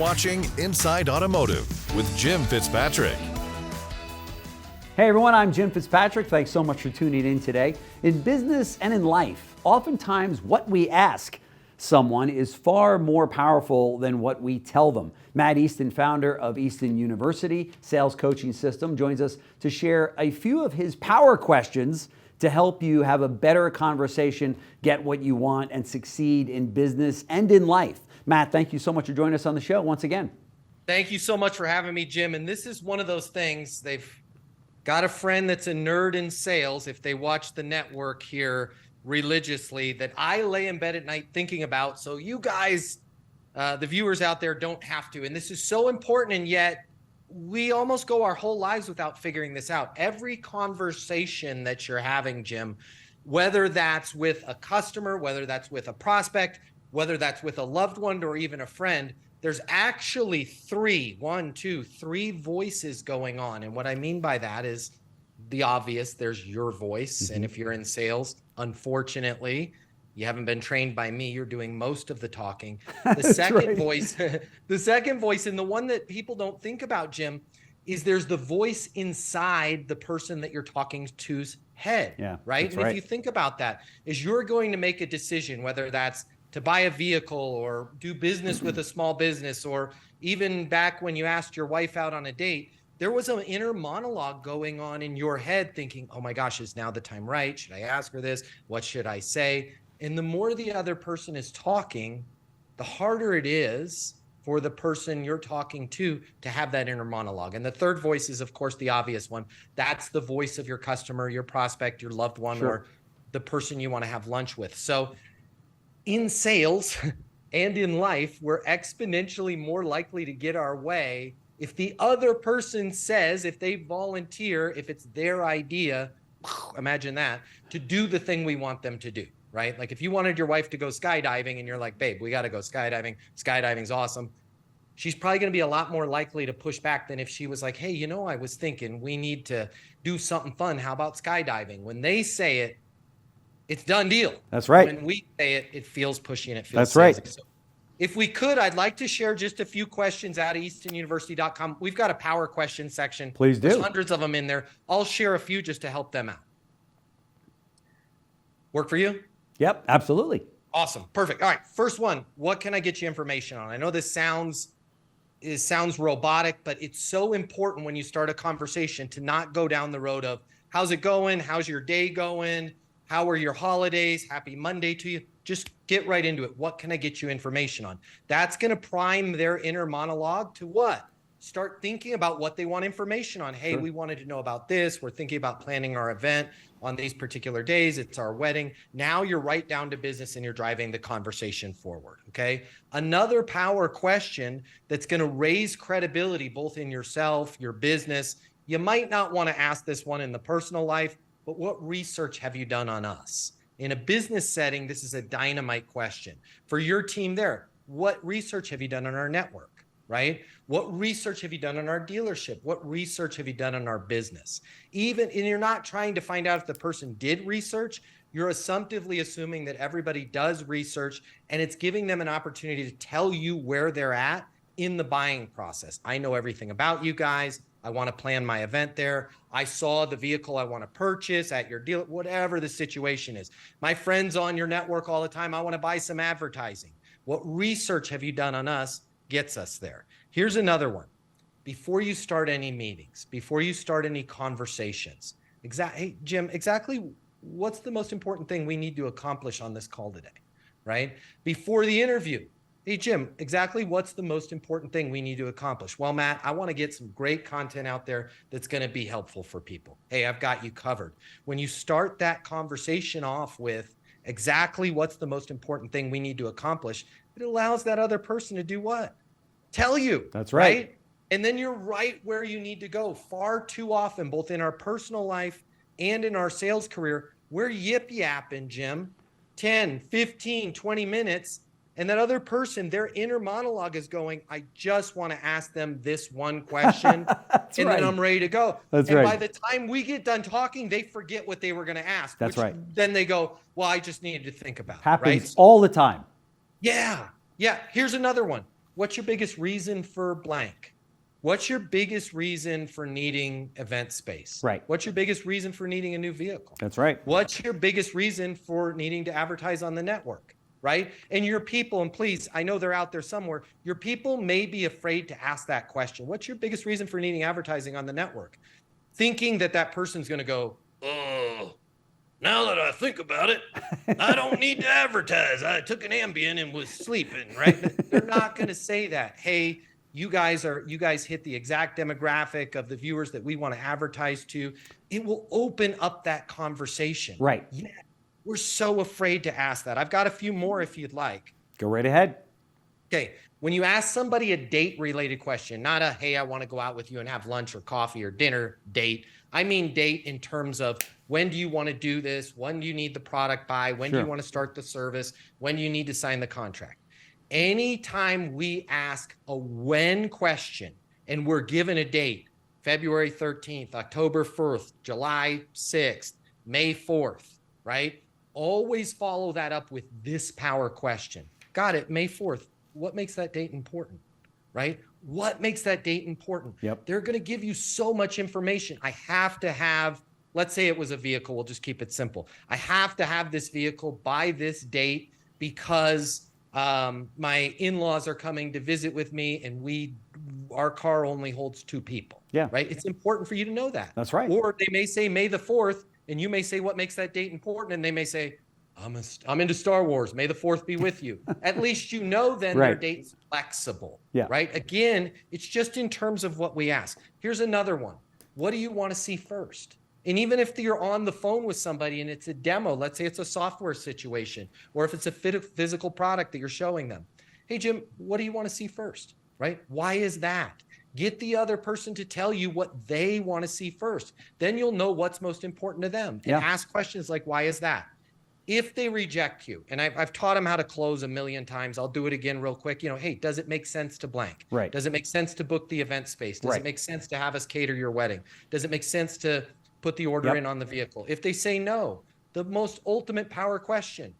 watching Inside Automotive with Jim Fitzpatrick. Hey everyone, I'm Jim Fitzpatrick. Thanks so much for tuning in today. In business and in life, oftentimes what we ask someone is far more powerful than what we tell them. Matt Easton, founder of Easton University Sales Coaching System, joins us to share a few of his power questions to help you have a better conversation, get what you want, and succeed in business and in life. Matt, thank you so much for joining us on the show once again. Thank you so much for having me, Jim. And this is one of those things, they've got a friend that's a nerd in sales, if they watch the network here religiously, that I lay in bed at night thinking about. So you guys, the viewers out there, don't have to. And this is so important, and yet we almost go our whole lives without figuring this out. Every conversation that you're having, Jim, whether that's with a customer, whether that's with a prospect, whether that's with a loved one or even a friend, there's actually three voices going on. And what I mean by that is the obvious. There's your voice. And if you're in sales, unfortunately, you haven't been trained by me. You're doing most of the talking. The second voice, the second voice, and the one that people don't think about, Jim, is there's the voice inside the person that you're talking to's head. Yeah, right. And if you think about that, as you're going to make a decision, whether that's to buy a vehicle or do business with a small business, or even back when you asked your wife out on a date, there was an inner monologue going on in your head thinking, oh my gosh, is now the time right? Should I ask her this? What should I say? And the more the other person is talking, the harder it is for the person you're talking to have that inner monologue. And the third voice is, of course, the obvious one. That's the voice of your customer, your prospect, your loved one, or the person you want to have lunch with. So in sales and in life, we're exponentially more likely to get our way if the other person says, if they volunteer, if it's their idea, imagine that, to do the thing we want them to do, right? Like if you wanted your wife to go skydiving and you're like, babe, we got to go skydiving. Skydiving's awesome. She's probably going to be a lot more likely to push back than if she was like, hey, I was thinking we need to do something fun. How about skydiving? When they say it, it's done deal. That's right. When we say it, it feels pushy and it feels That's right. So if we could, I'd like to share just a few questions out of eastonuniversity.com. We've got a power question section. Please do. There's hundreds of them in there. I'll share a few just to help them out. Work for you? Yep, absolutely. Awesome. Perfect. All right. First one, what can I get you information on? I know this sounds robotic, but it's so important when you start a conversation to not go down the road of how's it going? How's your day going? How are your holidays? Happy Monday to you. Just get right into it. What can I get you information on? That's going to prime their inner monologue to what? Start thinking about what they want information on. Hey, we wanted to know about this. We're thinking about planning our event on these particular days. It's our wedding. Now you're right down to business and you're driving the conversation forward. Okay. Another power question that's going to raise credibility, both in yourself, your business. You might not want to ask this one in the personal life, but what research have you done on us? In a business setting, this is a dynamite question. For your team there, what research have you done on our network, right? What research have you done on our dealership? What research have you done on our business? And you're not trying to find out if the person did research, you're assumptively assuming that everybody does research, and it's giving them an opportunity to tell you where they're at in the buying process. I know everything about you guys. I want to plan my event there. I saw the vehicle I want to purchase at your dealer, whatever the situation is. My friends on your network all the time, I want to buy some advertising. What research have you done on us gets us there. Here's another one. Before you start any meetings, before you start any conversations, hey, Jim, exactly what's the most important thing we need to accomplish on this call today, right? Before the interview, hey, Jim, exactly what's the most important thing we need to accomplish? Well, Matt, I want to get some great content out there that's going to be helpful for people. Hey, I've got you covered. When you start that conversation off with exactly what's the most important thing we need to accomplish, it allows that other person to do what? Tell you. That's right. And then you're right where you need to go. Far too often, both in our personal life and in our sales career, we're yip-yapping, Jim, 10, 15, 20 minutes. And that other person, their inner monologue is going, I just want to ask them this one question, and then I'm ready to go. That's and right. by the time we get done talking, they forget what they were going to ask. That's right. Then they go, well, I just needed to think about it. Happens right? all the time. Yeah. Here's another one. what's your biggest reason for blank? What's your biggest reason for needing event space? Right. What's your biggest reason for needing a new vehicle? That's right. What's your biggest reason for needing to advertise on the network? Right. And your people, and please, I know they're out there somewhere, your people may be afraid to ask that question. What's your biggest reason for needing advertising on the network? Thinking that that person's going to go, oh, now that I think about it, I don't need to advertise. I took an Ambien and was sleeping, right? They're not going to say that. Hey, you guys hit the exact demographic of the viewers that we want to advertise to. It will open up that conversation. Right. Yeah. We're so afraid to ask that. I've got a few more if you'd like. Go right ahead. Okay. When you ask somebody a date related question, not a, hey, I want to go out with you and have lunch or coffee or dinner date. I mean, date in terms of when do you want to do this? When do you need the product by? When do you want to start the service? When do you need to sign the contract? Anytime we ask a when question and we're given a date, February 13th, October 1st, July 6th, May 4th, right? Always follow that up with this power question. Got it, May 4th. What makes that date important, right? What makes that date important? Yep. They're going to give you so much information. I have to have, let's say it was a vehicle. We'll just keep it simple. I have to have this vehicle by this date because my in-laws are coming to visit with me and our car only holds 2 people. Yeah. Right. It's important for you to know that. That's right. Or they may say May the 4th and you may say, what makes that date important? And they may say, I'm into Star Wars. May the 4th be with you. At least you know then their date's flexible. Yeah. Right. Again, it's just in terms of what we ask. Here's another one. What do you want to see first? And even if you're on the phone with somebody and it's a demo, let's say it's a software situation, or if it's a physical product that you're showing them. Hey, Jim, what do you want to see first? Right? Why is that? Get the other person to tell you what they want to see first. Then you'll know what's most important to them. And ask questions like, why is that? If they reject you, and I've taught them how to close a million times, I'll do it again real quick. Hey, does it make sense to blank? Right. Does it make sense to book the event space? Does it make sense to have us cater your wedding? Does it make sense to put the order in on the vehicle? If they say no, the most ultimate power question,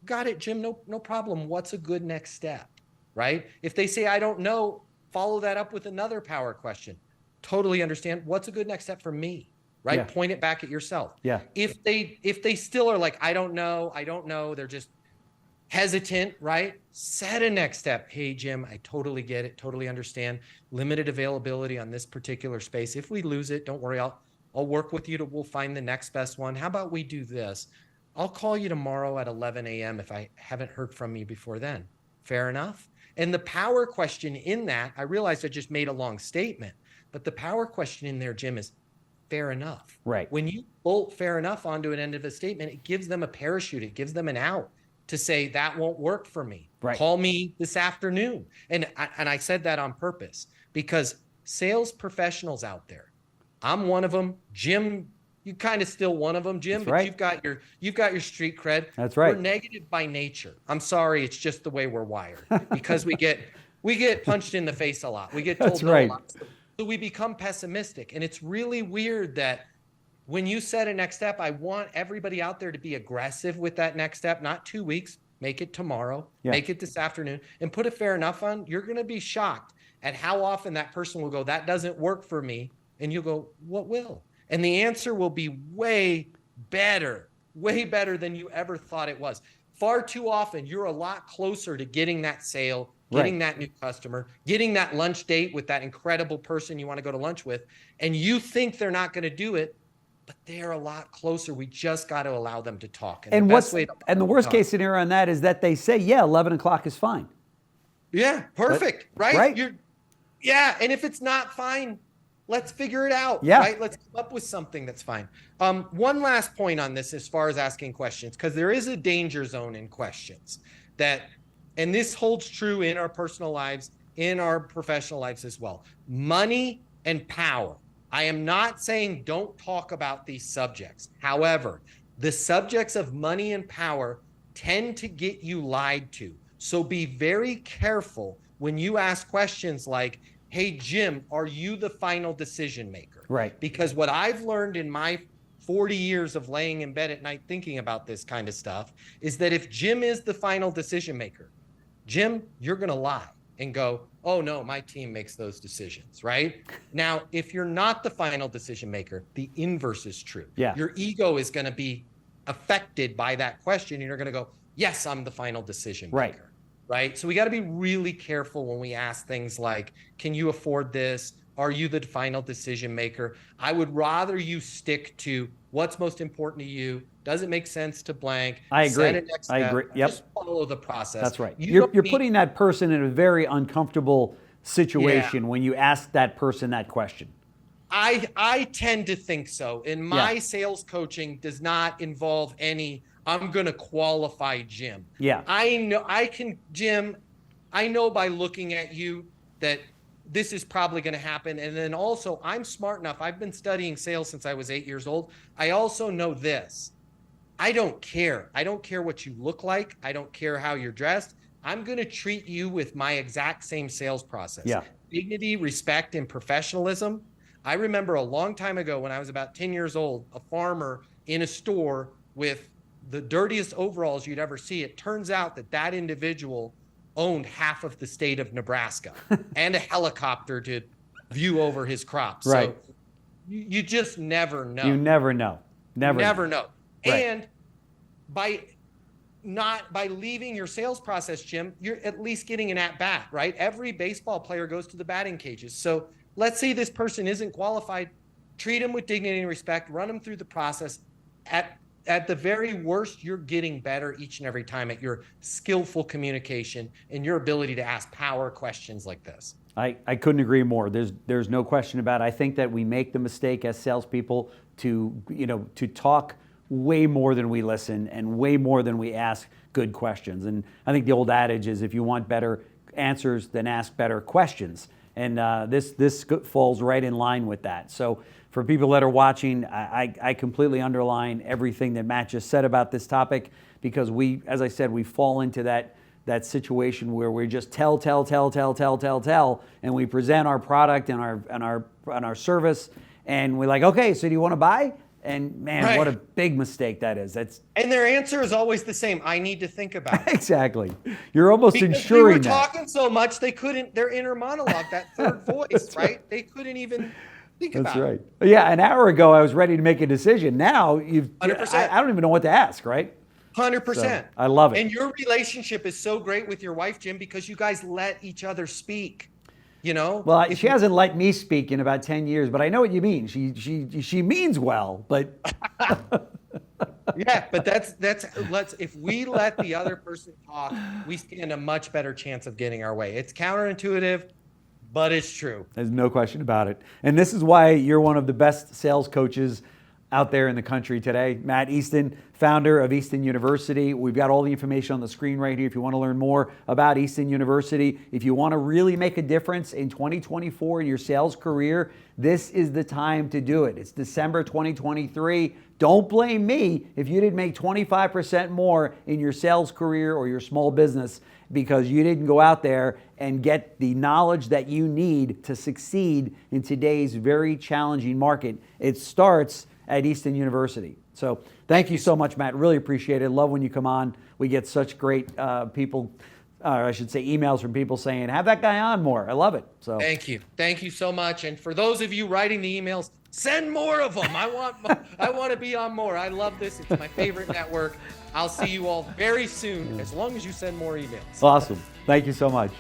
got it, Jim, no problem. What's a good next step, right? If they say, I don't know, follow that up with another power question. Totally understand. What's a good next step for me, right? Yeah. Point it back at yourself. Yeah. If they still are like, I don't know, they're just hesitant, right? Set a next step. Hey, Jim, I totally get it. Totally understand. Limited availability on this particular space. If we lose it, don't worry. I'll work with you we'll find the next best one. How about we do this? I'll call you tomorrow at 11 a.m. if I haven't heard from you before then. Fair enough? And the power question in that, I realized I just made a long statement, but the power question in there, Jim, is fair enough. Right. When you bolt fair enough onto an end of a statement, it gives them a parachute. It gives them an out to say that won't work for me. Right. Call me this afternoon. And I said that on purpose because sales professionals out there, I'm one of them. Jim, you kind of still one of them, Jim. That's but right. you've got your street cred. That's right. We're negative by nature. I'm sorry, it's just the way we're wired because we get punched in the face a lot. We get told That's no right. a lot. So we become pessimistic, and it's really weird that when you set a next step, I want everybody out there to be aggressive with that next step. Not 2 weeks. Make it tomorrow. Make it this afternoon, and put a fair enough on. You're going to be shocked at how often that person will go, that doesn't work for me. And you'll go, what will? And the answer will be way better than you ever thought it was. Far too often, you're a lot closer to getting that sale, getting that new customer, getting that lunch date with that incredible person you want to go to lunch with. And you think they're not going to do it, but they're a lot closer. We just got to allow them to talk. And the worst case scenario on that is that they say, 11 o'clock is fine. Yeah, perfect, right? Right. And if it's not fine, let's figure it out, right? Let's come up with something that's fine. One last point on this as far as asking questions, because there is a danger zone in questions and this holds true in our personal lives, in our professional lives as well. Money and power. I am not saying don't talk about these subjects. However, the subjects of money and power tend to get you lied to. So be very careful when you ask questions like, hey, Jim, are you the final decision maker? Right. Because what I've learned in my 40 years of laying in bed at night thinking about this kind of stuff is that if Jim is the final decision maker, Jim, you're going to lie. and go, oh no, my team makes those decisions, right? Now, if you're not the final decision maker, the inverse is true. Yeah. Your ego is going to be affected by that question, and you're going to go, yes, I'm the final decision maker. Right. So we got to be really careful when we ask things like, can you afford this? Are you the final decision maker? I would rather you stick to what's most important to you. Does it make sense to blank? I agree. Set a next step. I agree. Yep. Just follow the process. That's right. You're putting that person in a very uncomfortable situation when you ask that person that question. I tend to think so. And my sales coaching does not involve any, I'm going to qualify Jim. Yeah. Jim, I know by looking at you that this is probably going to happen. And then also, I'm smart enough. I've been studying sales since I was 8 years old. I also know this. I don't care. I don't care what you look like. I don't care how you're dressed. I'm going to treat you with my exact same sales process. Yeah. Dignity, respect, and professionalism. I remember a long time ago when I was about 10 years old, a farmer in a store with the dirtiest overalls you'd ever see. It turns out that individual owned half of the state of Nebraska and a helicopter to view over his crops. Right. So you just never know. You never know. Never know. Right. And by leaving your sales process, Jim, you're at least getting an at-bat, right? Every baseball player goes to the batting cages. So let's say this person isn't qualified, treat them with dignity and respect, run them through the process. At the very worst, you're getting better each and every time at your skillful communication and your ability to ask power questions like this. I couldn't agree more. There's no question about it. I think that we make the mistake as salespeople to talk way more than we listen and way more than we ask good questions. And I think the old adage is, if you want better answers, then ask better questions. And this falls right in line with that. So for people that are watching, I completely underline everything that Matt just said about this topic, because as I said, we fall into that situation where we just tell, and we present our product and our service, and we're like, okay, so do you want to buy? And man, right. What a big mistake that is. And their answer is always the same. I need to think about it. Exactly. You're almost because ensuring we were talking so much they couldn't. Their inner monologue, that third voice, right? They couldn't even think about it. That's right. Yeah, an hour ago I was ready to make a decision. Now 100%. I don't even know what to ask, right? 100%. So, I love it. And your relationship is so great with your wife, Jim, because you guys let each other speak. Well, she hasn't let me speak in about 10 years, but I know what you mean. She means well, but yeah, but if we let the other person talk, we stand a much better chance of getting our way. It's counterintuitive, but it's true. There's no question about it. And this is why you're one of the best sales coaches out there in the country today. Matt Easton, founder of Easton University. We've got all the information on the screen right here if you want to learn more about Easton University. If you want to really make a difference in 2024 in your sales career, this is the time to do it. It's December 2023. Don't blame me if you didn't make 25% more in your sales career or your small business because you didn't go out there and get the knowledge that you need to succeed in today's very challenging market. It starts at Easton University. So thank you so much, Matt. Really appreciate it. Love when you come on. We get such great emails from people saying, have that guy on more. I love it. So thank you. Thank you so much. And for those of you writing the emails, send more of them. I want to be on more. I love this. It's my favorite network. I'll see you all very soon, as long as you send more emails. Awesome. Thank you so much.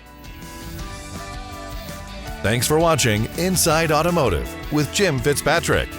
Thanks for watching Inside Automotive with Jim Fitzpatrick.